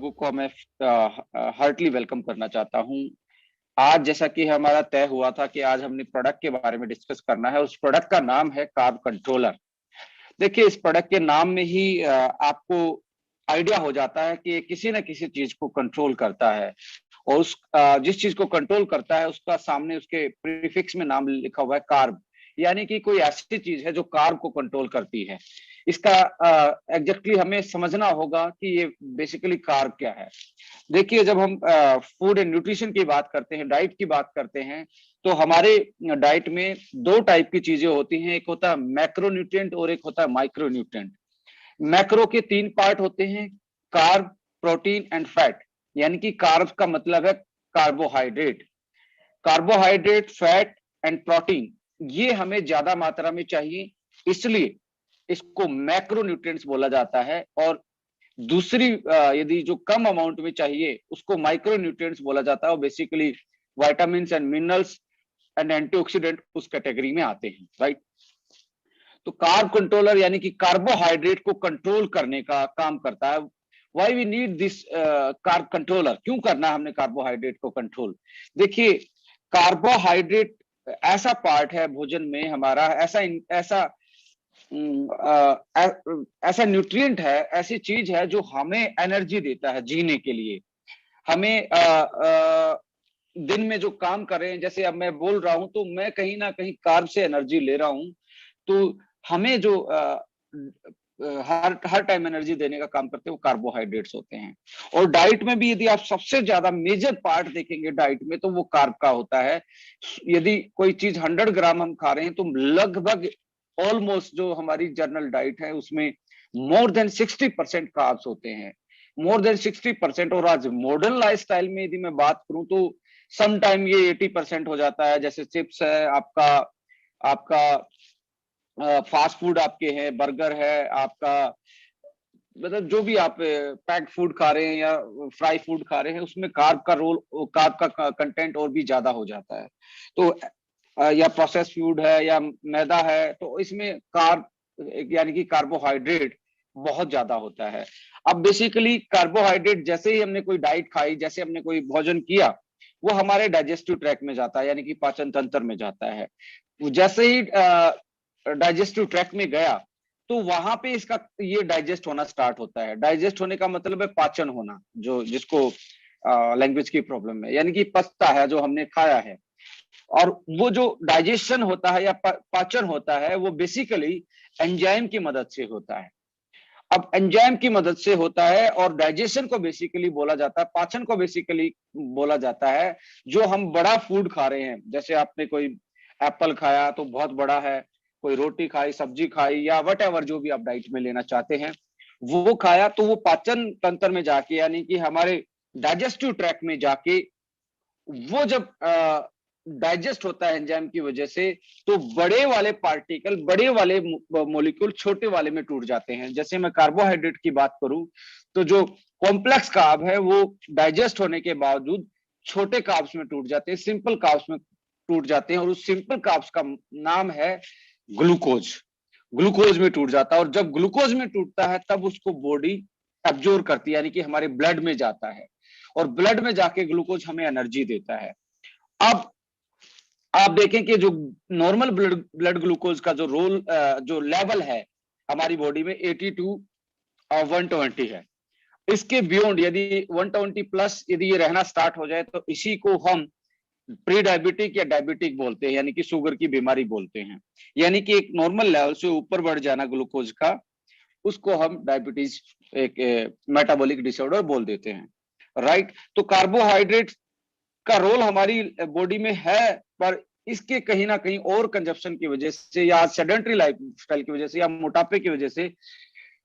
लोगों को मैं हार्टली वेलकम करना चाहता हूं। आज जैसा कि हमारा तय हुआ था कि आज हमने प्रोडक्ट के बारे में डिस्कस करना है। उस प्रोडक्ट का नाम है कार्ब कंट्रोलर। देखिए, इस प्रोडक्ट के नाम में ही आपको आइडिया हो जाता है कि किसी न किसी चीज को कंट्रोल करता है, और उस जिस चीज को कंट्रोल करता है उसका सामने उसके प्रीफिक्स में नाम लिखा हुआ है कार्ब, यानी कि कोई ऐसी चीज है जो कार्ब को कंट्रोल करती है। इसका एग्जैक्टली हमें समझना होगा कि ये बेसिकली कार्ब क्या है। देखिए, जब हम फूड एंड न्यूट्रिशन की बात करते हैं, डाइट की बात करते हैं, तो हमारे डाइट में दो टाइप की चीजें होती हैं। एक होता है मैक्रोन्यूट्रिएंट और एक होता है माइक्रोन्यूट्रिएंट। मैक्रो के तीन पार्ट होते हैं: कार्ब, प्रोटीन एंड फैट। यानी कि कार्ब का मतलब है carbohydrate. Carbohydrate, fat and protein ये हमें ज्यादा मात्रा में चाहिए, इसलिए इसको मैक्रोन्यूट्रिएंट्स बोला जाता है। और दूसरी यदि जो कम अमाउंट में चाहिए उसको माइक्रोन्यूट्रिएंट्स बोला जाता है। और basically vitamin and minerals and antioxidant उस कैटेगरी में आते हैं, राइट। तो कार्ब कंट्रोलर यानी कि कार्बोहाइड्रेट को कंट्रोल करने का काम करता है। Why we need this carb controller, क्यों करना है हमने कार्बोहाइड्रेट को कंट्रोल? देखिए, कार्बोहाइड्रेट ऐसा पार्ट है भोजन में हमारा, ऐसा ऐसा न्यूट्रिएंट है, ऐसी चीज है जो हमें एनर्जी देता है जीने के लिए। हमें दिन में जो काम कर रहे हैं, जैसे अब मैं बोल रहा हूं तो मैं कहीं ना कहीं कार्ब से एनर्जी ले रहा हूं। तो हमें जो हर टाइम एनर्जी देने का काम करते हैं वो कार्बोहाइड्रेट्स होते हैं। और डाइट में भी यदि आप सबसे ज्यादा मेजर पार्ट देखेंगे डाइट में, तो वो कार्ब का होता है। यदि कोई चीज 100 ग्राम हम खा रहे हैं तो लगभग ऑलमोस्ट जो हमारी जनरल डाइट है उसमें मोर देन 60% कार्ब्स होते हैं, मोर देन 60%। और आज मॉडर्न लाइफस्टाइल में यदि मैं बात करूं तो सम टाइम ये 80% हो जाता है। जैसे चिप्स है, आपका आपका फास्ट फूड आपके हैं, बर्गर है आपका, मतलब जो भी आप पैक्ड फूड खा रहे हैं या फ्राई फूड खा रहे हैं, उसमें कार्ब का कंटेंट और भी ज्यादा हो जाता है। तो या प्रोसेस फूड है या मैदा है, तो इसमें कार्ब यानी कि कार्बोहाइड्रेट बहुत ज्यादा होता है। अब बेसिकली कार्बोहाइड्रेट जैसे ही हमने कोई डाइट खाई, जैसे हमने कोई भोजन किया, वो हमारे डाइजेस्टिव ट्रैक्ट में जाता है, यानी कि पाचन तंत्र में जाता है। जैसे ही डाइजेस्टिव ट्रैक्ट में गया तो वहां पे इसका ये डाइजेस्ट होना स्टार्ट होता है। डाइजेस्ट होने का मतलब है पाचन होना, जो जिसको लैंग्वेज की प्रॉब्लम है, यानी कि पचता है जो हमने खाया है। और वो जो डाइजेशन होता है या पाचन होता है वो बेसिकली एंजाइम की मदद से होता है। अब एंजाइम की मदद से होता है, और डाइजेशन को बेसिकली बोला जाता है, पाचन को बेसिकली बोला जाता है जो हम बड़ा फूड खा रहे हैं। जैसे आपने कोई एप्पल खाया तो बहुत बड़ा है, कोई रोटी खाई, सब्जी खाई, या वट एवर जो भी आप डाइट में लेना चाहते हैं वो खाया, तो वो पाचन तंत्र में जाके यानी कि हमारे डाइजेस्टिव ट्रैक्ट में जाके वो जब डाइजेस्ट होता है एंजाइम की वजह से, तो बड़े वाले पार्टिकल, बड़े वाले मॉलिक्यूल छोटे वाले में टूट जाते हैं। जैसे मैं कार्बोहाइड्रेट की बात करूं तो जो कॉम्प्लेक्स कार्ब है वो डाइजेस्ट होने के बावजूद छोटे कार्ब्स में टूट जाते हैं, सिंपल कार्ब्स में टूट जाते हैं। और उस सिंपल कार्ब्स का नाम है ग्लूकोज। ग्लूकोज में टूट जाता है, और जब ग्लूकोज में टूटता है तब उसको बॉडी एब्जॉर्ब करती है, यानी कि हमारे ब्लड में जाता है, और ब्लड में जाके ग्लूकोज हमें एनर्जी देता है। अब आप देखें कि जो नॉर्मल ब्लड ग्लूकोज का जो लेवल है हमारी बॉडी में 82 और 120 है। इसके बियॉन्ड यदि 120 प्लस यदि ये रहना स्टार्ट हो जाए तो इसी को हम प्री डायबिटिक या डायबिटिक बोलते हैं, यानी कि शुगर की बीमारी बोलते हैं। यानी कि एक नॉर्मल लेवल से ऊपर बढ़ जाना ग्लूकोज का, उसको हम डायबिटीज, एक मेटाबॉलिक डिसऑर्डर बोल देते हैं, राइट। तो कार्बोहाइड्रेट का रोल हमारी बॉडी में है, पर इसके कहीं ना कहीं और कंजप्शन की वजह से या सेडेंटरी लाइफस्टाइल की वजह से या मोटापे की वजह से,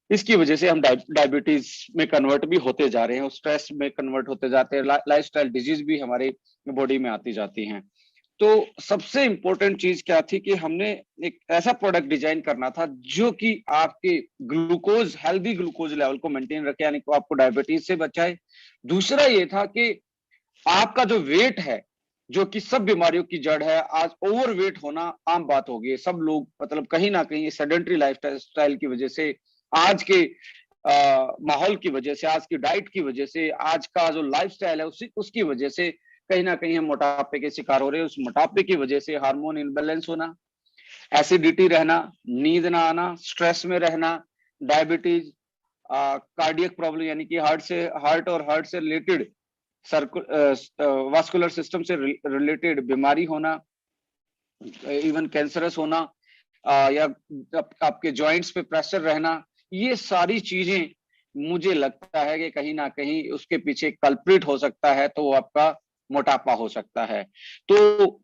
इसकी वजह से हम डायबिटीज में कन्वर्ट भी होते जा रहे हैं, स्ट्रेस में कन्वर्ट होते जाते हैं, लाइफस्टाइल डिजीज भी हमारे बॉडी में आती जाती हैं। तो सबसे इंपॉर्टेंट चीज क्या थी कि हमने एक ऐसा प्रोडक्ट डिजाइन करना था जो कि आपके ग्लूकोज, हेल्दी ग्लूकोज लेवल को मेंटेन रखे, यानी कि आपको डायबिटीज से बचाए। दूसरा ये था कि आपका जो वेट है, जो कि सब बीमारियों की जड़ है, आज ओवरवेट होना आम बात हो गई है। सब लोग मतलब कहीं ना कहीं सेडेंटरी लाइफ स्टाइल की वजह से आज के माहौल की वजह से, आज की डाइट की वजह से, आज का जो लाइफस्टाइल है उसकी वजह से कहीं ना कहीं हम मोटापे के शिकार हो रहे हैं। उस मोटापे की वजह से हार्मोन इनबैलेंस होना, एसिडिटी रहना, नींद ना आना, स्ट्रेस में रहना, डायबिटीज, कार्डियक प्रॉब्लम यानी कि हार्ट से रिलेटेड, वास्कुलर सिस्टम से रिलेटेड बीमारी होना, इवन कैंसरस होना, या आपके जॉइंट्स पे प्रेशर रहना, ये सारी चीजें मुझे लगता है कि कहीं ना कहीं उसके पीछे कल्प्रिट हो सकता है, तो वो आपका मोटापा हो सकता है। तो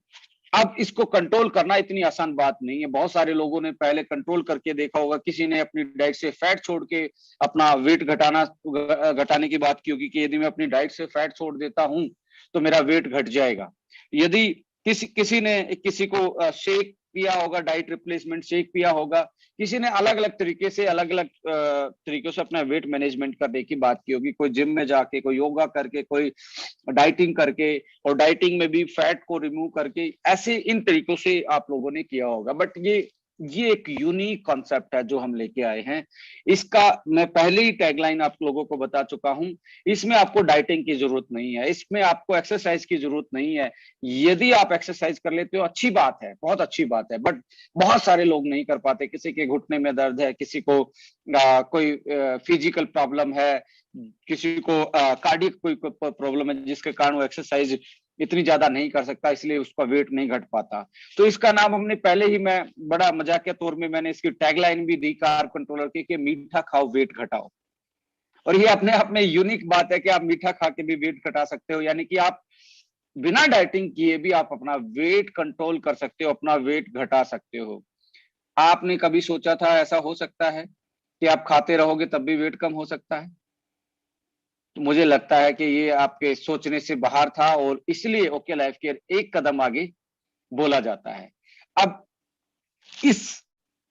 अब इसको कंट्रोल करना इतनी आसान बात नहीं है। बहुत सारे लोगों ने पहले कंट्रोल करके देखा होगा, किसी ने अपनी डाइट से फैट छोड़ के अपना वेट घटाने की बात की होगी कि यदि मैं अपनी डाइट से फैट छोड़ देता हूं तो मेरा वेट घट जाएगा। यदि किसी ने किसी को शेक पिया होगा, डाइट रिप्लेसमेंट शेक पिया होगा, किसी ने अलग अलग तरीके से अलग अलग तरीकों से अपना वेट मैनेजमेंट करने की बात की होगी, कोई जिम में जाके, कोई योगा करके, कोई डाइटिंग करके, और डाइटिंग में भी फैट को रिमूव करके, ऐसे इन तरीकों से आप लोगों ने किया होगा। बट ये एक यूनिक कॉन्सेप्ट है जो हम लेके आए हैं। इसका मैं पहले ही टैगलाइन आप लोगों को बता चुका हूं, इसमें आपको डाइटिंग की जरूरत नहीं है, इसमें आपको एक्सरसाइज की जरूरत नहीं है। यदि आप एक्सरसाइज कर लेते हो अच्छी बात है, बहुत अच्छी बात है, बट बहुत सारे लोग नहीं कर पाते। किसी के घुटने में दर्द है, किसी को कोई फिजिकल प्रॉब्लम है, किसी को कार्डियक कोई प्रॉब्लम है जिसके कारण वो एक्सरसाइज इतनी ज्यादा नहीं कर सकता, इसलिए उसका वेट नहीं घट पाता। तो इसका नाम हमने पहले ही, मैं बड़ा मजाकिया तौर में मैंने इसकी टैगलाइन भी दी कार्ब कंट्रोलर की कि मीठा खाओ वेट घटाओ। और ये अपने आप में यूनिक बात है कि आप मीठा खा के भी वेट घटा सकते हो, यानी कि आप बिना डाइटिंग किए भी आप अपना वेट कंट्रोल कर सकते हो, अपना वेट घटा सकते हो। आपने कभी सोचा था ऐसा हो सकता है कि आप खाते रहोगे तब भी वेट कम हो सकता है? तो मुझे लगता है कि ये आपके सोचने से बाहर था, और इसलिए ओके लाइफ केयर एक कदम आगे बोला जाता है। अब इस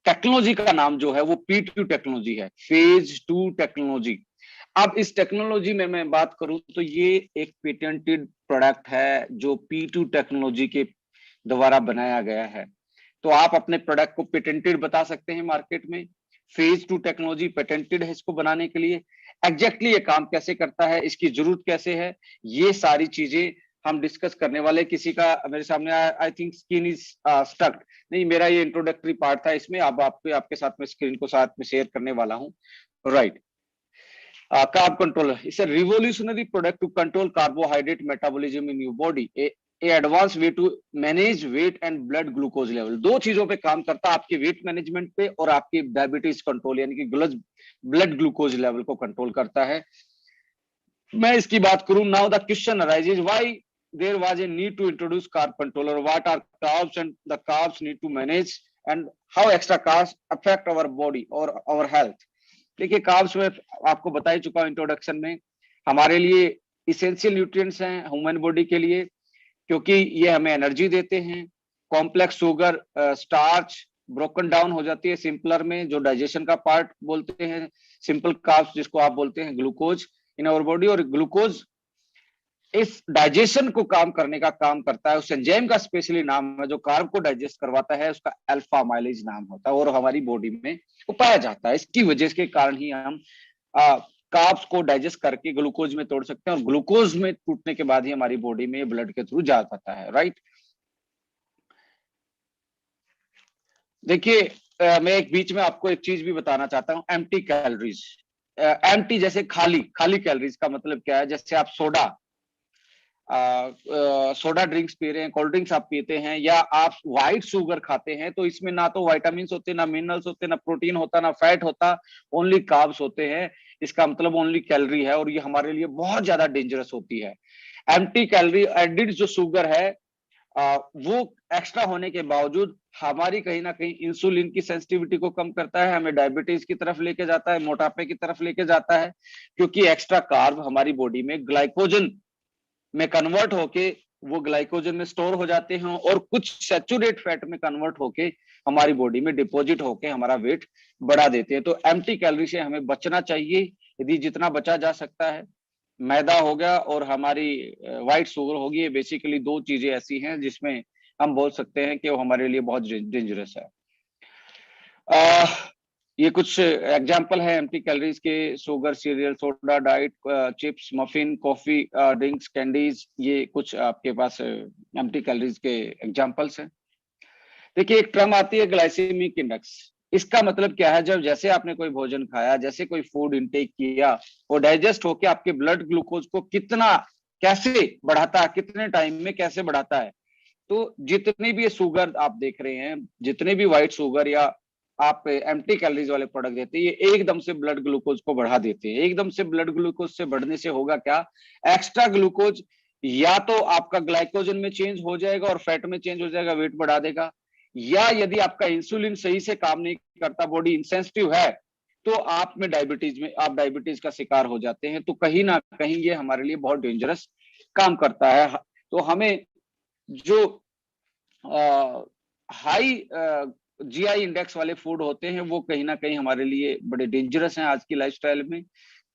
टेक्नोलॉजी का नाम जो है वो P2 टेक्नोलॉजी है, फेज 2 टेक्नोलॉजी। अब इस टेक्नोलॉजी में मैं बात करूं तो ये एक पेटेंटेड प्रोडक्ट है जो P2 टेक्नोलॉजी के द्वारा बनाया गया है। तो आप अपने प्रोडक्ट को पेटेंटेड बता सकते हैं मार्केट में। फेज 2 टेक्नोलॉजी पेटेंटेड है इसको बनाने के लिए। एग्जैक्टली ये काम कैसे करता है, इसकी जरूरत कैसे है, ये सारी चीजें हम डिस्कस करने वाले। किसी का मेरे सामने आई थिंक स्किन इज स्टक्ड, नहीं, मेरा ये इंट्रोडक्टरी पार्ट था, इसमें अब आपके साथ में स्क्रीन को साथ में शेयर करने वाला हूँ। Right, carb controller is a revolutionary product to control carbohydrate metabolism in your body. A advanced way to manage weight and blood glucose level. दो चीजों पे काम करता है, आपके वेट मैनेजमेंट पे और आपकी डायबिटीज कंट्रोल यानी कि ब्लड ग्लूकोज लेवल को कंट्रोल करता है। मैं इसकी बात करूं, now the question arises why there was a need to introduce carb controller, what are carbs and the carbs need to manage, and how extra carbs affect our body और our health. देखिए, carbs में आपको बता ही चुका हूं introduction में, हमारे लिए इसेंशियल न्यूट्रिएंट्स हैं ह्यूमन बॉडी के लिए, क्योंकि ये हमें एनर्जी देते हैं। Complex sugar, starch broken down हो जाती है सिंपलर में, जो डाइजेशन का पार्ट बोलते हैं, सिंपल कार्ब्स जिसको आप बोलते हैं, ग्लूकोज इन आवर बॉडी। और ग्लूकोज इस डाइजेशन को काम करने का काम करता है, उस एंजाइम का स्पेशली नाम है जो कार्ब को डाइजेस्ट करवाता है, उसका अल्फा माइलेज नाम होता है, और हमारी बॉडी में वो पाया जाता है। इसकी वजह के कारण ही हम कार्ब्स को डाइजेस्ट करके ग्लूकोज में तोड़ सकते हैं, और ग्लूकोज में टूटने के बाद ही हमारी बॉडी में ब्लड के थ्रू जा पाता है। राइट, देखिए, मैं एक बीच में आपको एक चीज भी बताना चाहता हूँ, एम्प्टी कैलोरीज। एम्प्टी जैसे खाली खाली कैलोरीज का मतलब क्या है? जैसे आप सोडा ड्रिंक्स पी रहे हैं, कोल्ड ड्रिंक्स आप पीते हैं, या आप व्हाइट शुगर खाते हैं, तो इसमें ना तो वाइटामिन होते, ना मिनरल्स होते, ना प्रोटीन होता, ना फैट होता, ओनली कार्ब्स होते हैं। इसका मतलब ओनली कैलोरी है, और ये हमारे लिए बहुत ज्यादा डेंजरस होती है। एम्प्टी कैलोरी एडिड जो शुगर है, वो एक्स्ट्रा होने के बावजूद हमारी कहीं ना कहीं इंसुलिन की सेंसिटिविटी को कम करता है, हमें डायबिटीज की तरफ लेके जाता है, मोटापे की तरफ लेके जाता है, क्योंकि एक्स्ट्रा कार्ब हमारी बॉडी में ग्लाइकोजन में कन्वर्ट होके वो ग्लाइकोजन में स्टोर हो जाते हैं, और कुछ सैचुरेट फैट में कन्वर्ट होके हमारी बॉडी में डिपॉजिट होके हमारा वेट बढ़ा देते हैं। तो एम्प्टी कैलोरी से हमें बचना चाहिए, यदि जितना बचा जा सकता है। मैदा हो गया और हमारी व्हाइट शुगर होगी, ये बेसिकली दो चीजें ऐसी हैं जिसमें हम बोल सकते हैं कि वो हमारे लिए बहुत डेंजरस है। ये कुछ एग्जाम्पल है एम्प्टी कैलोरीज के, sugar, serial, soda, diet, chips, muffin, coffee, drinks, candies, ये कुछ आपके पास एम्प्टी कैलोरीज के एग्जाम्पल्स हैं। देखिए एक टर्म आती है ग्लाइसेमिक इंडेक्स। इसका मतलब क्या है, जब जैसे आपने कोई भोजन खाया, जैसे कोई फूड इंटेक किया, वो डाइजेस्ट होके आपके ब्लड ग्लूकोज को कितना, कैसे बढ़ाता है, कितने टाइम में कैसे बढ़ाता है। तो जितनी भी ये शुगर आप देख रहे हैं, जितने भी व्हाइट शुगर या आप एम्प्टी कैलोरीज वाले प्रोडक्ट देते हैं, ये एकदम से ब्लड ग्लूकोज को बढ़ा देते हैं। एकदम से ब्लड ग्लूकोज से बढ़ने से होगा क्या, एक्स्ट्रा ग्लूकोज या तो आपका ग्लाइकोजन में चेंज हो जाएगा और फैट में चेंज हो जाएगा, वेट बढ़ा देगा, या यदि आपका इंसुलिन सही से काम नहीं करता, बॉडी इंसेंसिटिव है, तो आप में डायबिटीज में आप डायबिटीज का शिकार हो जाते हैं। तो कहीं ना कहीं ये हमारे लिए बहुत डेंजरस काम करता है। तो हमें जो हाई जीआई इंडेक्स वाले फूड होते हैं, वो कहीं ना कहीं हमारे लिए बड़े डेंजरस हैं आज की लाइफस्टाइल में।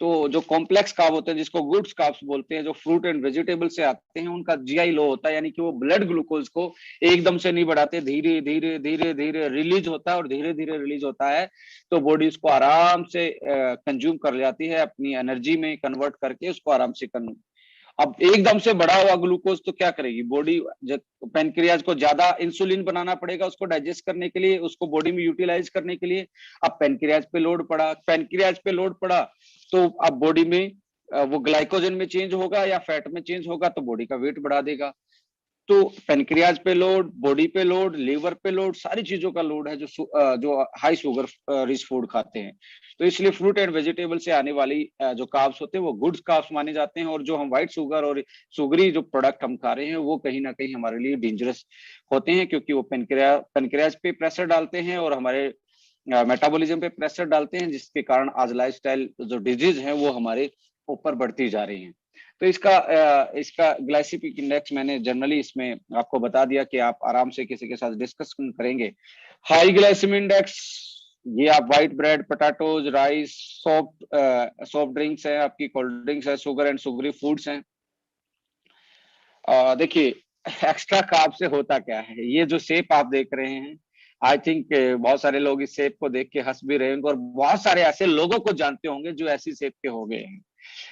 तो जो कॉम्प्लेक्स कार्ब होते हैं, जिसको गुड्स कार्ब्स बोलते हैं, जो फ्रूट एंड वेजिटेबल से आते हैं, उनका जीआई लो होता है, यानी कि वो ब्लड ग्लूकोज को एकदम से नहीं बढ़ाते, धीरे धीरे धीरे धीरे रिलीज होता है, और धीरे धीरे रिलीज होता है तो बॉडी उसको आराम से कंज्यूम कर जाती है, अपनी एनर्जी में कन्वर्ट करके उसको आराम से अब एकदम से बढ़ा हुआ ग्लूकोज तो क्या करेगी बॉडी, पेनक्रियाज को ज्यादा इंसुलिन बनाना पड़ेगा उसको डाइजेस्ट करने के लिए, उसको बॉडी में यूटिलाइज करने के लिए। अब पेनक्रियाज पे लोड पड़ा तो अब बॉडी में वो ग्लाइकोजन में चेंज होगा या फैट में चेंज होगा, तो बॉडी का वेट बढ़ा देगा। तो पेनक्रियाज पे लोड, बॉडी पे लोड, लीवर पे लोड, सारी चीजों का लोड है जो हाई शुगर रिच फूड खाते हैं। तो इसलिए फ्रूट एंड वेजिटेबल से आने वाली जो कार्ब्स होते हैं वो गुड्स कार्ब्स माने जाते हैं, और जो हम व्हाइट शुगर और शुगरी जो प्रोडक्ट हम खा रहे हैं वो कहीं ना कहीं हमारे लिए डेंजरस होते हैं, क्योंकि वो पेनक्रियाज पे प्रेशर डालते हैं और हमारे मेटाबॉलिज्म पे प्रेशर डालते हैं, जिसके कारण आज लाइफस्टाइल जो डिजीज है वो हमारे ऊपर बढ़ती जा रही है। तो इसका ग्लाइसेमिक इंडेक्स मैंने जनरली इसमें आपको बता दिया कि आप आराम से किसी के साथ डिस्कस करेंगे। हाई ग्लाइसेमिक इंडेक्स, ये आप white bread, potatoes, rice, soft drinks है, आपकी कोल्ड ड्रिंक्स है, शुगर एंड शुगरी फूड्स हैं। देखिए एक्स्ट्रा कार्ब से होता क्या है, ये जो शेप आप देख रहे हैं, आई थिंक बहुत सारे लोग इस शेप को देख के हंस भी रहे होंगे, और बहुत सारे ऐसे लोगों को जानते होंगे जो ऐसी शेप के हो गए हैं।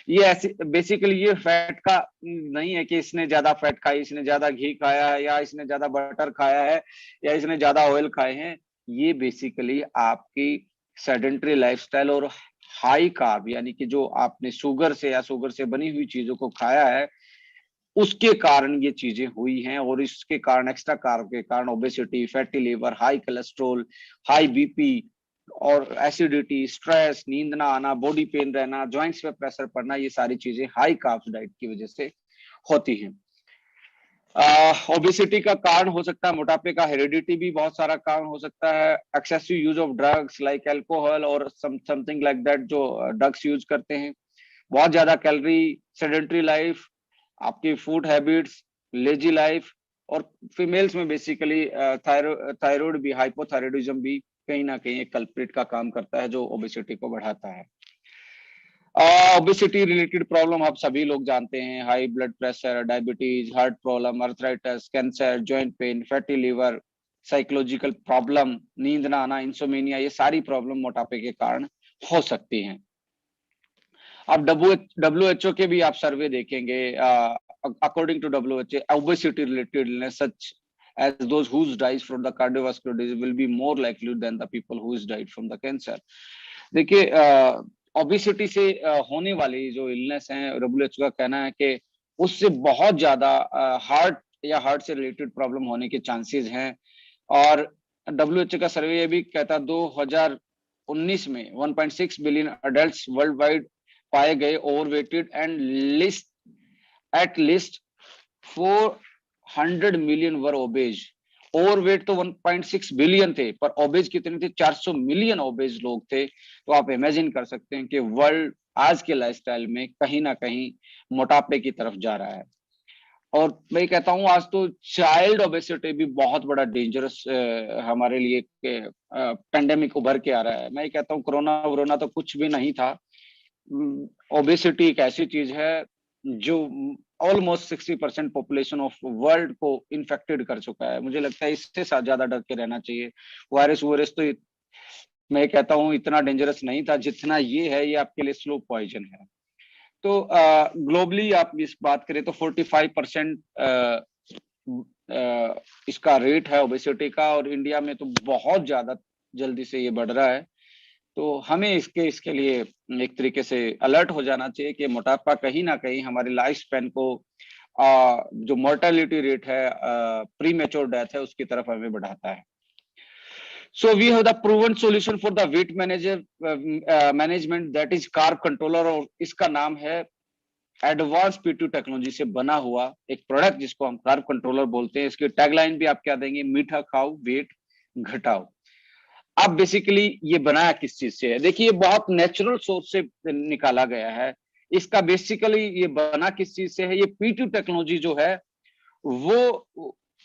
ये ऐसी बेसिकली ये फैट का नहीं है कि इसने ज्यादा फैट खाई, इसने ज्यादा घी खाया है, या इसने ज्यादा बटर खाया है, या इसने ज्यादा ऑयल खाए हैं। ये बेसिकली आपकी सेडेंटरी लाइफस्टाइल और हाई कार्ब, यानी कि जो आपने शुगर से या शुगर से बनी हुई चीजों को खाया है, उसके कारण ये चीजें हुई हैं। और इसके कारण, एक्स्ट्रा कार्ब के कारण, obesity, fatty liver, high cholesterol, high BP और एसिडिटी, स्ट्रेस, नींद ना आना, बॉडी पेन रहना, जॉइंट्स पे प्रेशर पड़ना, ये सारी चीजें हाई कार्ब्स डाइट की वजह से होती हैं। ओबेसिटी का कारण हो सकता है मोटापे का, हेरिडिटी भी बहुत सारा कारण हो सकता है, excessive use of drugs like alcohol और समथिंग लाइक दैट, जो ड्रग्स यूज करते हैं, बहुत ज्यादा कैलोरी, सेडेंटरी लाइफ, आपकी फूड हैबिट्स, लेजी लाइफ, और फीमेल्स में बेसिकली थायराइड भी, हाइपोथायराइडिज्म भी कहीं ना कहीं एक कल्प्रिट का काम करता है जो ओबेसिटी को बढ़ाता है। ओबेसिटी रिलेटेड प्रॉब्लम आप सभी लोग जानते हैं, high blood pressure, diabetes, heart problem, arthritis, cancer, joint pain, fatty liver, psychological problem, नींद ना आना, इंसोमेनिया, ये सारी प्रॉब्लम मोटापे के कारण हो सकती हैं। अब WHO के भी आप सर्वे देखेंगे, according to WHO, obesity related illness such as those who dies from the cardiovascular disease will be more likely than the people who died from the cancer। देखिए ओबेसिटी से होने वाली जो इलनेस है, WHO का कहना है कि उससे बहुत ज्यादा हार्ट या हार्ट से रिलेटेड प्रॉब्लम होने के चांसेस हैं। और WHO का सर्वे ये भी कहता है 2019 में 1.6 बिलियन अडल्ट्स वर्ल्ड वाइड पाए गए overweighted, and at least 400 million were obese. Overweight तो 1.6 बिलियन थे, पर ओबेज कितने थे, 400 मिलियन ओबेज लोग थे। तो आप इमेजिन कर सकते हैं कि वर्ल्ड आज के लाइफस्टाइल में कहीं ना कहीं मोटापे की तरफ जा रहा है। और मैं कहता हूं आज तो चाइल्ड ओबेसिटी भी बहुत बड़ा डेंजरस हमारे लिए पेंडेमिक उभर के आ रहा है। मैं कहता हूं कोरोना वोरोना तो कुछ भी नहीं था। ओबेसिटी एक ऐसी चीज है जो ऑलमोस्ट 60% पॉपुलेशन ऑफ वर्ल्ड को इन्फेक्टेड कर चुका है। मुझे लगता है इससे ज्यादा डर के रहना चाहिए। वायरस तो मैं कहता हूँ इतना डेंजरस नहीं था जितना ये है, ये आपके लिए स्लो पॉइजन है। तो ग्लोबली आप इस बात करें तो 45% इसका रेट है ओबेसिटी का, और इंडिया में तो बहुत ज्यादा जल्दी से ये बढ़ रहा है। तो हमें इसके लिए एक तरीके से अलर्ट हो जाना चाहिए कि मोटापा कहीं ना कहीं हमारे लाइफ स्पैन को जो मोर्टेलिटी रेट है, प्री मेच्योर डेथ है, उसकी तरफ हमें बढ़ाता है। So we have the proven solution for the weight manager management, that is carb controller, और इसका नाम है एडवांस पीटू टेक्नोलॉजी से बना हुआ एक प्रोडक्ट जिसको हम कार्ब कंट्रोलर बोलते हैं। इसकी टैगलाइन भी आप क्या देंगे, मीठा खाओ वेट घटाओ। अब बेसिकली ये बनाया किस चीज से है, देखिए ये बहुत नेचुरल सोर्स से निकाला गया है। इसका बेसिकली ये बना किस चीज से है, ये पीटू टेक्नोलॉजी जो है वो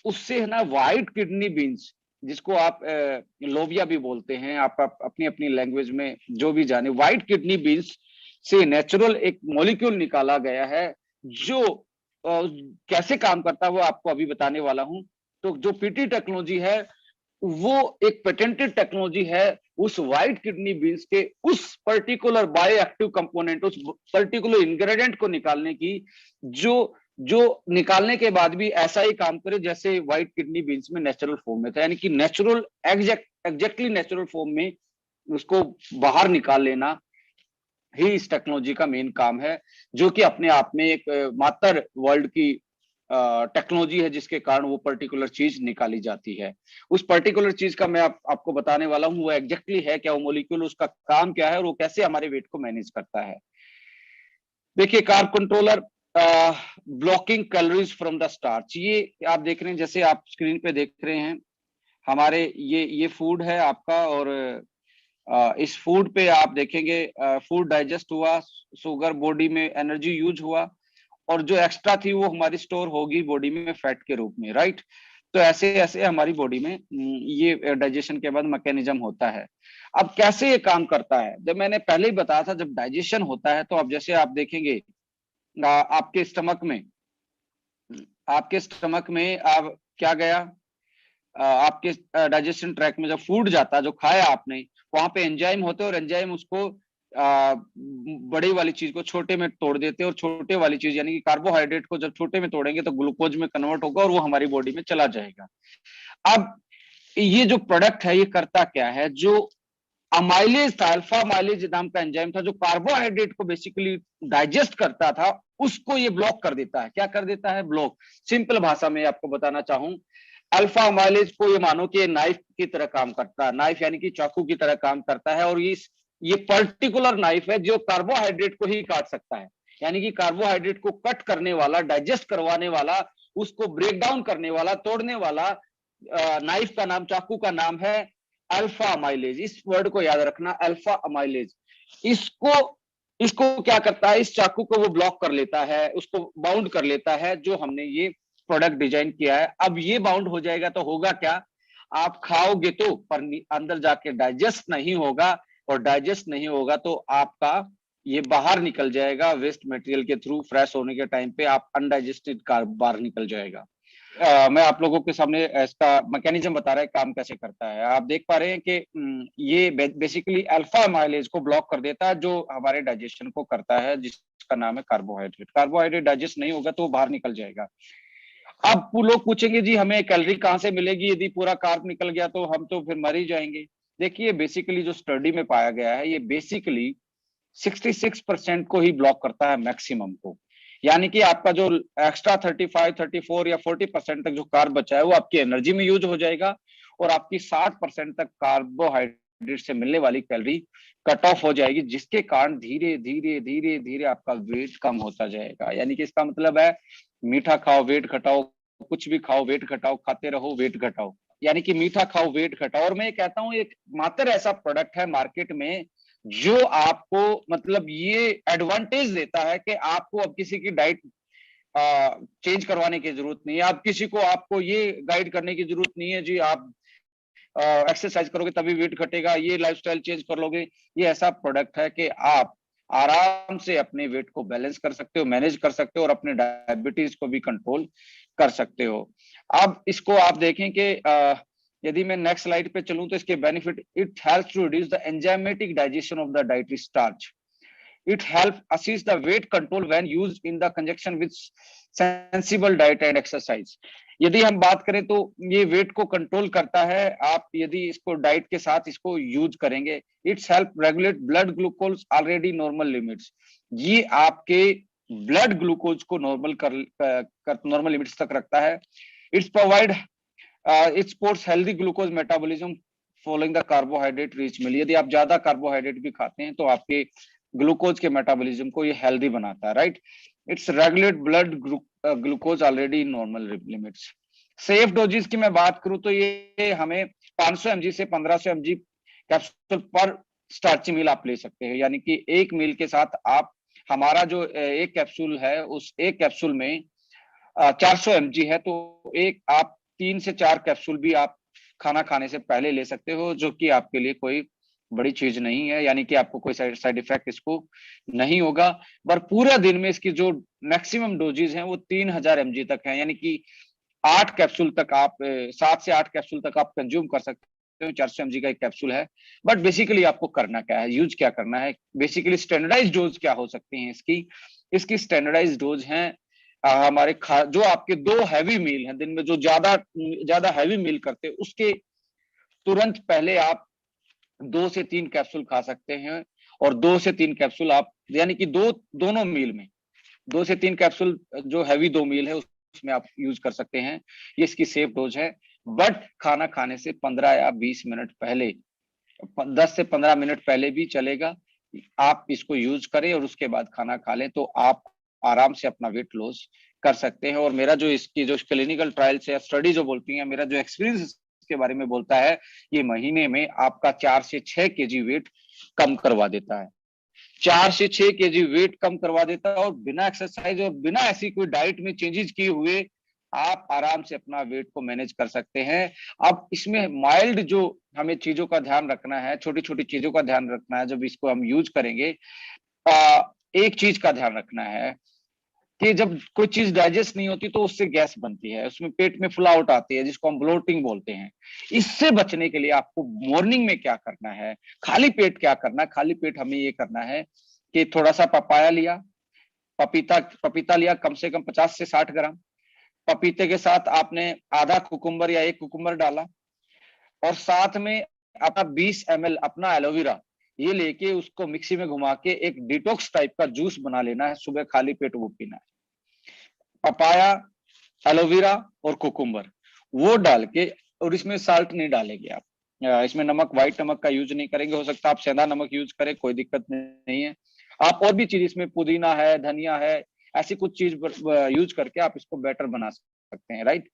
उससे है ना व्हाइट किडनी बीन्स, जिसको आप लोबिया भी बोलते हैं, आप अपनी अपनी लैंग्वेज में जो भी जाने, व्हाइट किडनी बीन्स से नेचुरल एक मॉलिक्यूल निकाला गया है जो कैसे काम करता है वो आपको अभी बताने वाला हूं। तो जो पीटी टेक्नोलॉजी है वो एक पेटेंटेड टेक्नोलॉजी है उस व्हाइट किडनी बीन्स के उस पर्टिकुलर बायो एक्टिव कंपोनेंट, उस पर्टिकुलर इंग्रेडिएंट को निकालने की, जो जो निकालने के बाद भी ऐसा ही काम करे जैसे व्हाइट किडनी बीन्स में नेचुरल फॉर्म में था, यानी कि नेचुरल एग्जैक्टली नेचुरल फॉर्म में उसको बाहर निकाल लेना ही इस टेक्नोलॉजी का मेन काम है, जो कि अपने आप में एक मात्र वर्ल्ड की टेक्नोलॉजी है जिसके कारण वो पर्टिकुलर चीज निकाली जाती है। उस पर्टिकुलर चीज का मैं आपको बताने वाला हूँ, वो एग्जैक्टली है क्या, वो मॉलिक्यूल, उसका काम क्या है और वो कैसे हमारे वेट को मैनेज करता है। देखिए carb controller blocking calories from the starch, ये आप देख रहे हैं, जैसे आप स्क्रीन पे देख रहे हैं हमारे ये फूड है आपका, और इस फूड पे आप देखेंगे फूड डाइजेस्ट हुआ, शुगर बॉडी में एनर्जी यूज हुआ, और जो एक्स्ट्रा थी वो हमारी स्टोर होगी बॉडी में फैट के रूप में, राइट। तो ऐसे ऐसे हमारी बॉडी में ये डाइजेशन के बाद मैकेनिज्म होता है। अब कैसे ये काम करता है, जब मैंने पहले ही बताया था, जब डाइजेशन होता है तो अब जैसे आप देखेंगे आपके स्टमक में, आप क्या गया, आपके डाइजेशन ट्रैक में जब फूड जाता है, जो खाया आपने, वहां पे एंजाइम होते हैं और एंजाइम उसको बड़ी वाली चीज को छोटे में तोड़ देते हैं, और छोटे वाली चीज यानी कि कार्बोहाइड्रेट को जब छोटे में तोड़ेंगे तो ग्लूकोज में कन्वर्ट होगा और वो हमारी बॉडी में चला जाएगा। अब ये जो प्रोडक्ट है ये करता क्या है, जो अमाइलेज था, अल्फा माइलेज नाम का एंजाइम था जो कार्बोहाइड्रेट को बेसिकली डाइजेस्ट करता था, उसको ये ब्लॉक कर देता है। क्या कर देता है, ब्लॉक। सिंपल भाषा में आपको बताना चाहूं, अल्फा माइलेज को ये मानो कि नाइफ की तरह काम करता है, नाइफ यानी कि चाकू की तरह काम करता है, और ये पर्टिकुलर नाइफ है जो कार्बोहाइड्रेट को ही काट सकता है, यानी कि कार्बोहाइड्रेट को कट करने वाला, डाइजेस्ट करवाने वाला, उसको ब्रेक डाउन करने वाला, तोड़ने वाला नाइफ का नाम, चाकू का नाम है अल्फा अमाइलेज। इस वर्ड को याद रखना, अल्फा अमाइलेज। इसको इसको क्या करता है, इस चाकू को वो ब्लॉक कर लेता है, उसको बाउंड कर लेता है, जो हमने ये प्रोडक्ट डिजाइन किया है। अब ये बाउंड हो जाएगा तो होगा क्या, आप खाओगे तो पर अंदर जाके डाइजेस्ट नहीं होगा, और डाइजेस्ट नहीं होगा तो आपका ये बाहर निकल जाएगा वेस्ट मटेरियल के थ्रू, फ्रेश होने के टाइम पे आप अनडाइजेस्टेड कार्ब बाहर निकल जाएगा। मैं आप लोगों के सामने इसका मैकेनिज्म बता रहा है, काम कैसे करता है। आप देख पा रहे हैं कि ये बेसिकली अल्फा माइलेज को ब्लॉक कर देता है, जो हमारे डाइजेशन को करता है, जिसका नाम है कार्बोहाइड्रेट। कार्बोहाइड्रेट डाइजेस्ट नहीं होगा तो वो बाहर निकल जाएगा। अब लोग पूछेंगे जी हमें कैलोरी कहाँ से मिलेगी, यदि पूरा कार्ब निकल गया तो हम तो फिर मर ही जाएंगे। देखिए बेसिकली जो स्टडी में पाया गया है, ये बेसिकली 66% को ही ब्लॉक करता है, मैक्सिमम को। यानी कि आपका जो एक्स्ट्रा 35, 34 या 40% तक जो कार्ब बचा है वो आपकी एनर्जी में यूज हो जाएगा, और आपकी 60% तक कार्बोहाइड्रेट से मिलने वाली कैलोरी कट ऑफ हो जाएगी, जिसके कारण धीरे धीरे धीरे धीरे आपका वेट कम होता जाएगा। यानी कि इसका मतलब है मीठा खाओ वेट घटाओ, कुछ भी खाओ वेट घटाओ, खाते रहो वेट घटाओ, यानी कि मीठा खाओ वेट घटाओ। और मैं कहता हूं एक मात्र ऐसा प्रोडक्ट है मार्केट में जो आपको मतलब ये एडवांटेज देता है कि आपको अब किसी की डाइट चेंज करवाने की जरूरत नहीं है, आप किसी को आपको ये गाइड करने की जरूरत नहीं है जी आप एक्सरसाइज करोगे तभी वेट घटेगा, ये लाइफस्टाइल चेंज कर लोगे। ये ऐसा प्रोडक्ट है कि आप आराम से अपने वेट को बैलेंस कर सकते हो, मैनेज कर सकते हो, और अपने डायबिटीज को भी कंट्रोल कर सकते हो। अब इसको आप देखें कि यदि मैं नेक्स्ट स्लाइड पे चलूं तो इसके benefit, it helps to reduce the enzymatic digestion of the dietary starch, it help assist the weight control when used in the conjunction with sensible diet and exercise. यदि हम बात करें तो ये वेट को कंट्रोल करता है, आप यदि इसको डाइट के साथ इसको यूज करेंगे। It's help regulate blood glucose already normal limits, ये आपके ब्लड ग्लूकोज को नॉर्मल लिमिट्स तक रखता है। It's provide it supports healthy glucose metabolism following the carbohydrate rich meal. यदि आप ज्यादा कार्बोहाइड्रेट भी खाते हैं तो आपके ग्लूकोज के मेटाबॉलिज्म को ये हेल्दी बनाता है, right. It's regulate blood glucose already in normal limits. Safe doses की मैं बात करूं तो ये हमें 500 mg से 1500 mg कैप्सूल पर स्टार्ची मील आप ले सकते हैं, यानी कि एक मील के साथ आप, हमारा जो एक कैप्सूल है उस एक कैप्सूल में 400 mg है, तो एक आप 3 से 4 कैप्सूल भी आप खाना खाने से पहले ले सकते हो, जो कि आपके लिए कोई बड़ी चीज नहीं है, यानी कि आपको कोई साइड इफेक्ट इसको नहीं होगा। पर पूरा दिन में इसकी जो मैक्सिमम डोजेज हैं वो 3000 mg तक है, यानी कि 8 कैप्सूल तक आप 7 से 8 कैप्सूल तक आप कंज्यूम कर सकते हो। 400 mg का एक कैप्सूल है। बट बेसिकली आपको करना क्या है, यूज क्या करना है, बेसिकली स्टैंडर्डाइज डोज क्या हो सकती है इसकी स्टैंडर्डाइज डोज है हमारे जो आपके 2 हैवी मील हैं दिन में, जो ज्यादा हैवी मील करते हैं उसके तुरंत पहले आप 2 से 3 कैप्सूल खा सकते हैं, और 2 से 3 कैप्सूल आप, यानी कि दोनों मील में 2 से 3 कैप्सूल जो हैवी 2 मील है उसमें आप यूज कर सकते हैं। ये इसकी सेफ डोज है। बट खाना खाने से 15 या 20 मिनट पहले, 10 से 15 मिनट पहले भी चलेगा, आप इसको यूज करें और उसके बाद खाना खा लें, तो आप आराम से अपना वेट लॉस कर सकते हैं। और मेरा जो इसकी जो क्लिनिकल ट्रायल्स या स्टडी जो बोलती है, मेरा जो एक्सपीरियंस के बारे में बोलता है, ये महीने में आपका 4 से 6 केजी वेट कम करवा देता है। 4 से 6 केजी वेट कम करवा देता है, और बिना एक्सरसाइज और बिना ऐसी कोई डाइट में चेंजेस किए हुए आप आराम से अपना वेट को मैनेज कर सकते हैं। अब इसमें माइल्ड जो हमें चीजों का ध्यान रखना है, छोटी छोटी चीजों का ध्यान रखना है जब इसको हम यूज करेंगे। एक चीज का ध्यान रखना है कि जब कोई चीज डाइजेस्ट नहीं होती तो उससे गैस बनती है, उसमें पेट में फुलावट आती है, जिसको हम ब्लोटिंग बोलते हैं। इससे बचने के लिए आपको मॉर्निंग में क्या करना है, खाली पेट क्या करना है, खाली पेट हमें ये करना है कि थोड़ा सा पपाया लिया, पपीता लिया कम से कम 50 से 60 ग्राम। पपीते के साथ आपने आधा कुकुम्बर या एक कुकुम्बर डाला, और साथ में अपना 20 ml अपना एलोवेरा ये लेके उसको मिक्सी में घुमा के एक डिटॉक्स टाइप का जूस बना लेना है, सुबह खाली पेट वो पीना है। पपाया, एलोवेरा और कुकुम्बर वो डाल के, और इसमें साल्ट नहीं डालेंगे आप, इसमें नमक, व्हाइट नमक का यूज नहीं करेंगे, हो सकता है आप सेंधा नमक यूज करें, कोई दिक्कत नहीं है। आप और भी चीज, इसमें पुदीना है, धनिया है, ऐसी कुछ चीज यूज करके आप इसको बेटर बना सकते हैं, राइट।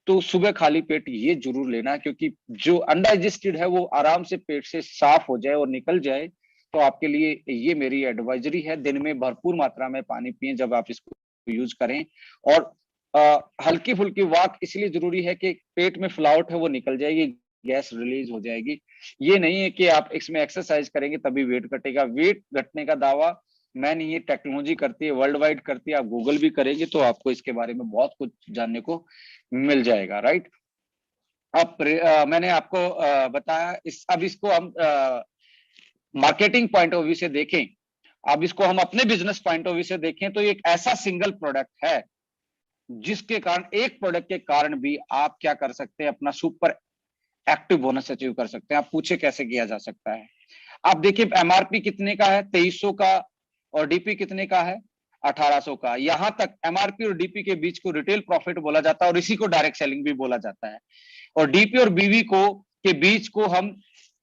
तो सुबह खाली पेट ये जरूर लेना है, क्योंकि जो अनडाइजेस्टेड है वो आराम से पेट से साफ हो जाए और निकल जाए। तो आपके लिए ये मेरी एडवाइजरी है, दिन में भरपूर मात्रा में पानी पिए जब आप इसको यूज करें। और हल्की फुल्की वॉक इसलिए जरूरी है कि पेट में फुलावट है वो निकल जाएगी, गैस रिलीज हो जाएगी। ये नहीं है कि आप इसमें एक्सरसाइज करेंगे तभी वेट घटेगा। वेट घटने का दावा मैं नहीं, ये टेक्नोलॉजी करती है, वर्ल्ड वाइड करती है। आप गूगल भी करेंगे तो आपको इसके बारे में बहुत कुछ जानने को मिल जाएगा, राइट। अब मैंने आपको बताया, अब इसको हम मार्केटिंग पॉइंट ऑफ व्यू से देखें, अब इसको हम अपने बिजनेस पॉइंट ऑफ व्यू से देखें, तो एक ऐसा सिंगल प्रोडक्ट है जिसके कारण, एक प्रोडक्ट के कारण भी आप क्या कर सकते हैं, अपना सुपर एक्टिव बोनस अचीव कर सकते हैं। आप पूछे कैसे किया जा सकता है। आप देखिए एमआरपी कितने का है, 2300 का, और डीपी कितने का है, 1800 का। यहां तक एमआरपी और डीपी के बीच को रिटेल प्रॉफिट बोला जाता है, और इसी को डायरेक्ट सेलिंग भी बोला जाता है। और डीपी और बीवी को के बीच को हम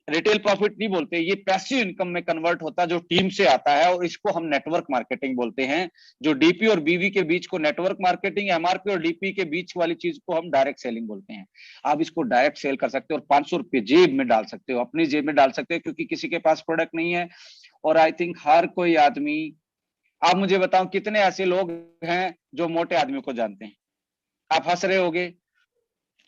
रिटेल प्रॉफिट नहीं बोलते, ये पैसिव इनकम में कन्वर्ट होता है जो टीम से आता है, और इसको हम नेटवर्क मार्केटिंग बोलते हैं। जो डीपी और बीवी के बीच को नेटवर्क मार्केटिंग, एमआरपी और डीपी के बीच वाली चीज को हम डायरेक्ट सेलिंग बोलते हैं। आप इसको डायरेक्ट सेल कर सकते हो और 500 रुपये जेब में डाल सकते हो, अपनी जेब में डाल सकते हो, क्योंकि किसी के पास प्रोडक्ट नहीं है। और आई थिंक हर कोई आदमी, आप मुझे बताओ कितने ऐसे लोग हैं जो मोटे आदमियों को जानते हैं। आप हंस रहे होगे,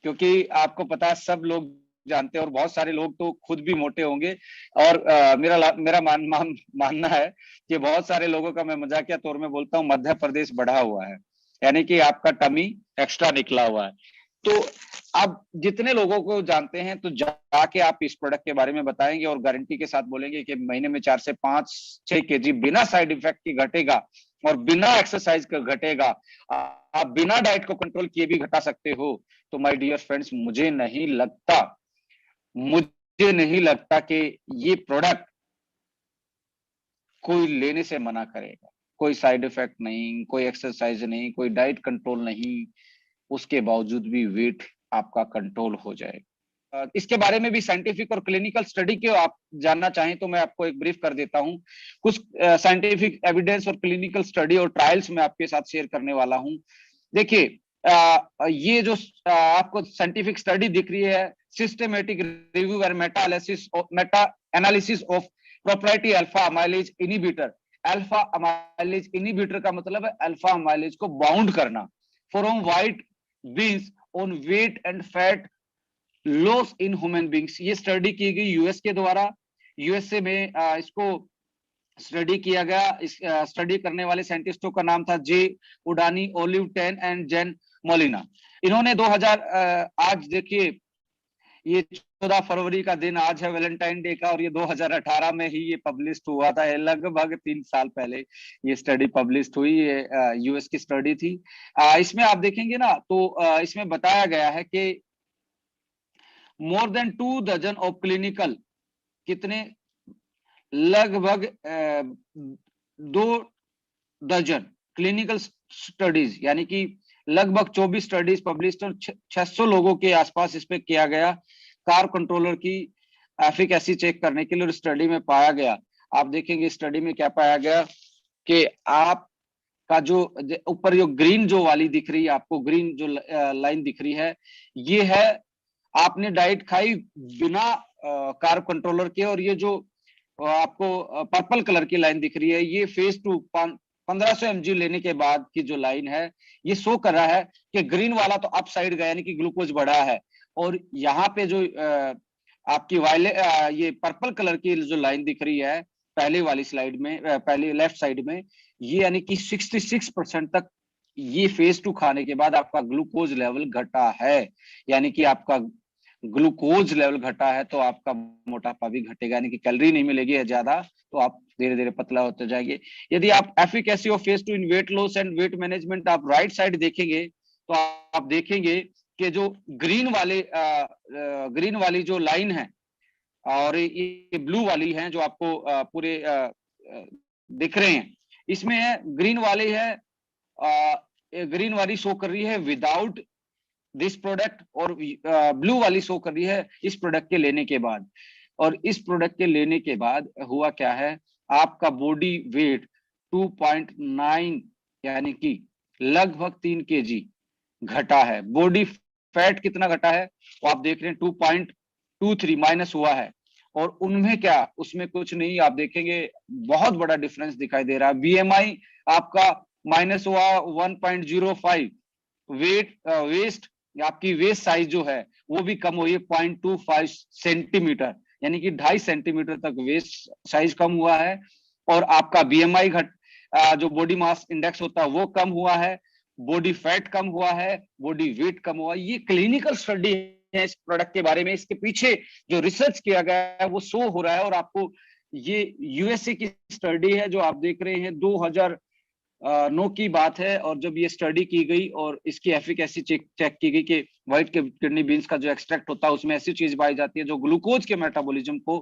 क्योंकि आपको पता है सब लोग जानते हैं, और बहुत सारे लोग तो खुद भी मोटे होंगे। और मेरा मानना है कि बहुत सारे लोगों का, मैं मजाकिया तौर में बोलता हूँ, मध्य प्रदेश बढ़ा हुआ है, यानी कि आपका टमी एक्स्ट्रा निकला हुआ है। तो आप जितने लोगों को जानते हैं तो जाके आप इस प्रोडक्ट के बारे में बताएंगे और गारंटी के साथ बोलेंगे कि महीने में 4 से 5 6 केजी बिना साइड इफेक्ट की घटेगा और बिना एक्सरसाइज का घटेगा, आप बिना डाइट को कंट्रोल किए भी घटा सकते हो, तो माय डियर फ्रेंड्स मुझे नहीं लगता कि ये प्रोडक्ट कोई लेने से मना करेगा। कोई साइड इफेक्ट नहीं, कोई एक्सरसाइज नहीं, कोई डाइट कंट्रोल नहीं, उसके बावजूद भी वेट आपका कंट्रोल हो जाएगा। इसके बारे में भी साइंटिफिक और क्लिनिकल स्टडी के आप जानना चाहें तो मैं आपको एक ब्रीफ कर देता हूं। कुछ साइंटिफिक एविडेंस और क्लिनिकल स्टडी और ट्रायल्स में आपके साथ शेयर करने वाला हूं। देखिए, ये जो आपको साइंटिफिक स्टडी दिख रही है, सिस्टमेटिक रिव्यू और meta analysis of proprietary alpha amylase inhibitor. Alpha amylase inhibitor का मतलब है अल्फा अमाइलेज को बाउंड करना from white beans on weight and fat loss in human beings. ये स्टडी की गई यूएस के द्वारा। यूएसए में इसको स्टडी किया गया। इस स्टडी करने वाले साइंटिस्टों का नाम था J Udani, Olive Tan and Jen Molina. इन्होंने 2000 आज देखिए ये 14 फरवरी का दिन आज है वैलेंटाइन डे का, और ये 2018 में ही ये पब्लिश हुआ था, लगभग 3 साल पहले ये स्टडी पब्लिश हुई। ये यूएस की स्टडी थी। इसमें आप देखेंगे ना तो इसमें बताया गया है कि more than 2 dozen of clinical, कितने, लगभग 2 डजन क्लिनिकल स्टडीज, यानी कि लगभग 24 स्टडीज पब्लिश और 600 लोगों के आसपास इस पे किया गया कार्ब कंट्रोलर की एफिकेसी चेक करने के लिए। और स्टडी में पाया गया, आप देखेंगे स्टडी में क्या पाया गया कि आप का जो ऊपर जो ग्रीन जो वाली दिख रही है आपको, ग्रीन जो लाइन दिख रही है, ये है आपने डाइट खाई बिना कार्ब कंट्रोलर के, और ये जो आपको पर्पल कलर की लाइन दिख रही है ये फेज 2 1500 mg लेने के बाद की जो लाइन है, ये शो कर रहा है कि ग्रीन वाला तो अप साइड गया, यानी कि ग्लूकोज बढ़ा है। और यहाँ पे जो आपकी ये पर्पल कलर की जो लाइन दिख रही है पहले वाली स्लाइड में, पहले लेफ्ट साइड में, ये यानी कि 66% तक ये फेज 2 खाने के बाद आपका ग्लूकोज लेवल घटा है। यानी कि आपका ग्लूकोज लेवल घटा है तो आपका मोटापा भी घटेगा, यानी कि कैलोरी नहीं मिलेगी ज्यादा, तो आप धीरे धीरे पतला होते जाएंगे। यदि आप efficacy of phase 2 in wait loss and weight management आप राइट साइड देखेंगे तो आप देखेंगे कि जो ग्रीन वाली जो लाइन है और ये ब्लू वाली है जो आपको पूरे दिख रहे हैं, इसमें ग्रीन वाली है, ग्रीन वाली शो कर रही है विदाउट दिस प्रोडक्ट, और ब्लू वाली शो कर रही है इस प्रोडक्ट के लेने के बाद। और इस प्रोडक्ट के लेने के बाद हुआ क्या है, आपका बॉडी वेट 2.9 यानी कि लगभग 3 kg घटा है। बॉडी फैट कितना घटा है वो आप देख रहे हैं 2.23 माइनस हुआ है। और उनमें क्या, उसमें कुछ नहीं, आप देखेंगे बहुत बड़ा डिफरेंस दिखाई दे रहा है। बीएमआई आपका माइनस हुआ 1.05, वेस्ट आपकी वेस्ट साइज जो है वो भी कम हुई है 0.25 सेंटीमीटर, यानी कि 2.5 सेंटीमीटर तक वेस्ट साइज कम हुआ है। और आपका बीएमआई जो बॉडी मास इंडेक्स होता है वो कम हुआ है, बॉडी फैट कम हुआ है, बॉडी वेट कम हुआ है। ये क्लिनिकल स्टडी है इस प्रोडक्ट के बारे में, इसके पीछे जो रिसर्च किया गया है वो शो हो रहा है। और आपको ये यूएसए की स्टडी है जो आप देख रहे हैं, 2009 की बात है। और जब ये स्टडी की गई और इसकी एफिकेसी चेक की गई कि व्हाइट किडनी बीन्स का जो एक्सट्रैक्ट होता है उसमें ऐसी चीज पाई जाती है जो ग्लूकोज के मेटाबॉलिज्म को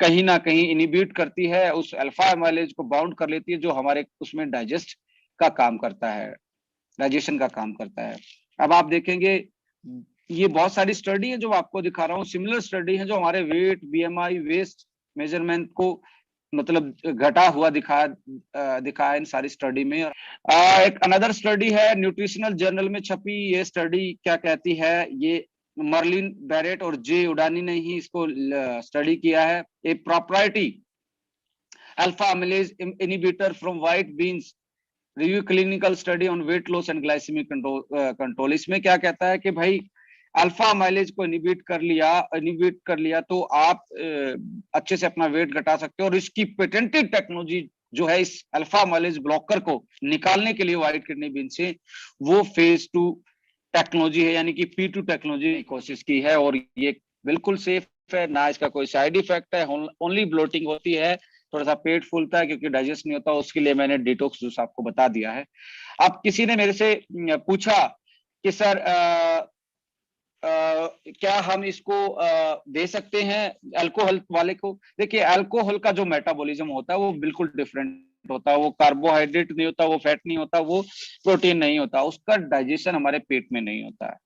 कहीं ना कहीं इनिबिट करती है, उस अल्फा एमाइलेज को बाउंड कर लेती है जो हमारे उसमें डाइजेस्ट का काम करता है, डाइजेशन का काम करता है। अब आप देखेंगे ये बहुत सारी स्टडी है जो आपको दिखा रहा हूँ, सिमिलर स्टडी है जो हमारे वेट, बीएमआई, वेस्ट मेजरमेंट को मतलब घटा हुआ दिखाया इन सारी स्टडी में। एक अनदर स्टडी है न्यूट्रिशनल जर्नल में छपी, ये स्टडी क्या कहती है, ये मर्लिन बैरेट और जे उडानी ने ही इसको स्टडी किया है। A property alpha amylase inhibitor from white beans, review clinical study on weight loss and glycemic control. इसमें क्या कहता है कि भाई अल्फा माइलेज को इनिबिट कर लिया तो आप अच्छे से अपना वेट घटा सकते हो। और इसकी पेटेंटेड टेक्नोलॉजी जो है इस अल्फा माइलेज ब्लॉकर को निकालने के लिए व्हाइट किडनी बीन से, वो फेज 2 टेक्नोलॉजी है, यानी कि P2 टेक्नोलॉजी की कोशिश की है, और ये बिल्कुल सेफ है, ना इसका कोई साइड इफेक्ट है। ओनली ब्लोटिंग होती है, थोड़ा सा पेट फूलता है क्योंकि डाइजेस्ट नहीं होता, उसके लिए मैंने डिटॉक्स जूस आपको बता दिया है। अब किसी ने मेरे से पूछा कि सर क्या हम इसको दे सकते हैं अल्कोहल वाले को? देखिए, अल्कोहल का जो मेटाबॉलिज्म होता है वो बिल्कुल डिफरेंट होता है। वो कार्बोहाइड्रेट नहीं होता, वो फैट नहीं होता, वो प्रोटीन नहीं होता, उसका डाइजेशन हमारे पेट में नहीं होता है।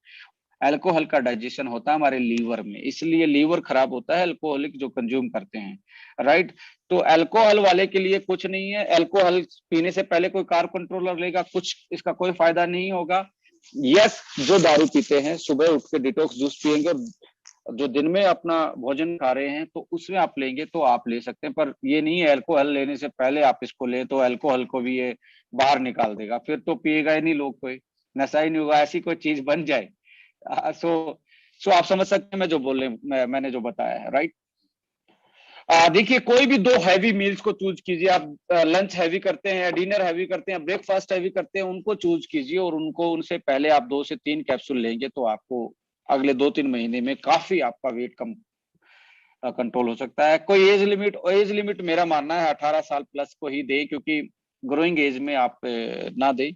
अल्कोहल का डाइजेशन होता है हमारे लीवर में, इसलिए लीवर खराब होता है अल्कोहलिक जो कंज्यूम करते हैं, राइट। तो अल्कोहल वाले के लिए कुछ नहीं है, अल्कोहल पीने से पहले कोई कार्ब कंट्रोलर लेगा, कुछ इसका कोई फायदा नहीं होगा। यस, जो दारू पीते हैं सुबह उठ के डिटॉक्स जूस पियेंगे, और जो दिन में अपना भोजन खा रहे हैं तो उसमें आप लेंगे तो आप ले सकते हैं, पर ये नहीं है अल्कोहल लेने से पहले आप इसको लें तो अल्कोहल को भी ये बाहर निकाल देगा, फिर तो पिएगा ही नहीं लोग, कोई नशा ही नहीं होगा, ऐसी कोई चीज बन जाए। सो आप समझ सकते हैं मैं जो मैंने जो बताया है, राइट। देखिए, कोई भी 2 हैवी मील्स को चूज कीजिए। आप लंच हैवी करते हैं, डिनर हैवी करते हैं, ब्रेकफास्ट हैवी करते हैं, उनको चूज कीजिए, और उनसे पहले आप 2 से 3 कैप्सूल लेंगे तो आपको अगले 2-3 महीने में काफी आपका वेट कम कंट्रोल हो सकता है। कोई एज लिमिट मेरा मानना है 18 साल प्लस को ही दे, क्योंकि ग्रोइंग एज में आप ना दे।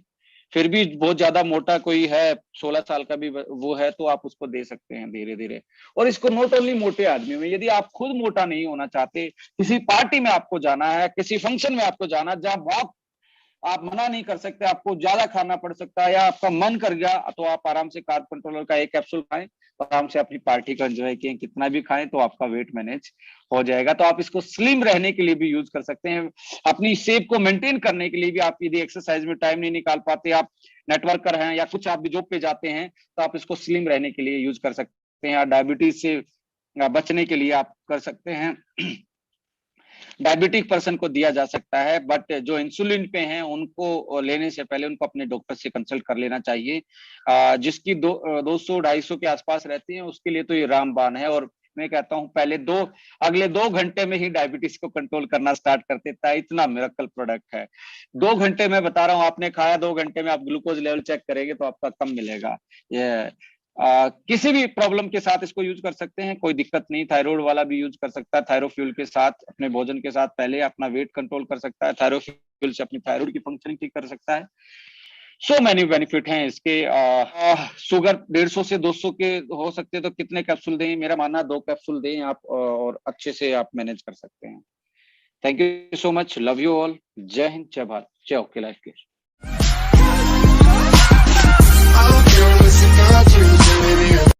फिर भी बहुत ज्यादा मोटा कोई है, 16 साल का भी वो है, तो आप उसको दे सकते हैं धीरे धीरे। और इसको नॉट ओनली मोटे आदमी में, यदि आप खुद मोटा नहीं होना चाहते, किसी पार्टी में आपको जाना है, किसी फंक्शन में आपको जाना है जहां बहुत आप मना नहीं कर सकते, आपको ज्यादा खाना पड़ सकता है, या आपका मन कर गया, तो आप आराम से कार्ब कंट्रोलर का 1 कैप्सूल खाएं, आराम से अपनी पार्टी का एंजॉय किए, कितना भी खाएं तो आपका वेट मैनेज हो जाएगा। तो आप इसको स्लिम रहने के लिए भी यूज कर सकते हैं, अपनी शेप को मेंटेन करने के लिए भी। आप यदि एक्सरसाइज में टाइम नहीं निकाल पाते, आप नेटवर्कर हैं या कुछ आप भी जॉब पे जाते हैं, तो आप इसको स्लिम रहने के लिए यूज कर सकते हैं। डायबिटीज से बचने के लिए आप कर सकते हैं। डायबिटिक पर्सन को दिया जा सकता है, बट जो इंसुलिन पे हैं उनको लेने से पहले उनको अपने डॉक्टर से कंसल्ट कर लेना चाहिए। जिसकी 200-250 के आसपास रहती है उसके लिए तो ये रामबाण है। और मैं कहता हूं पहले अगले 2 घंटे में ही डायबिटीज को कंट्रोल करना स्टार्ट कर देता है, इतना मिरेकल प्रोडक्ट है। 2 घंटे में बता रहा हूं, आपने खाया 2 घंटे में आप ग्लूकोज लेवल चेक करेंगे तो आपका कम मिलेगा। ये किसी भी प्रॉब्लम के साथ इसको यूज कर सकते हैं, कोई दिक्कत नहीं। थायराइड वाला भी यूज कर सकता है, थायरोफ्यूल के साथ अपने भोजन के साथ पहले अपना वेट कंट्रोल कर सकता है, थायरोफ्यूल से अपनी थायराइड की फंक्शनिंग ठीक कर सकता है। सो मैनी बेनिफिट हैं इसके। शुगर 150 से 200 के हो सकते हैं, तो कितने कैप्सूल दें? मेरा मानना 2 कैप्सूल दें आप, और अच्छे से आप मैनेज कर सकते हैं। Thank you so much, love you all. जय हिंद, जय भारत, जय ओके लाइफ केयर।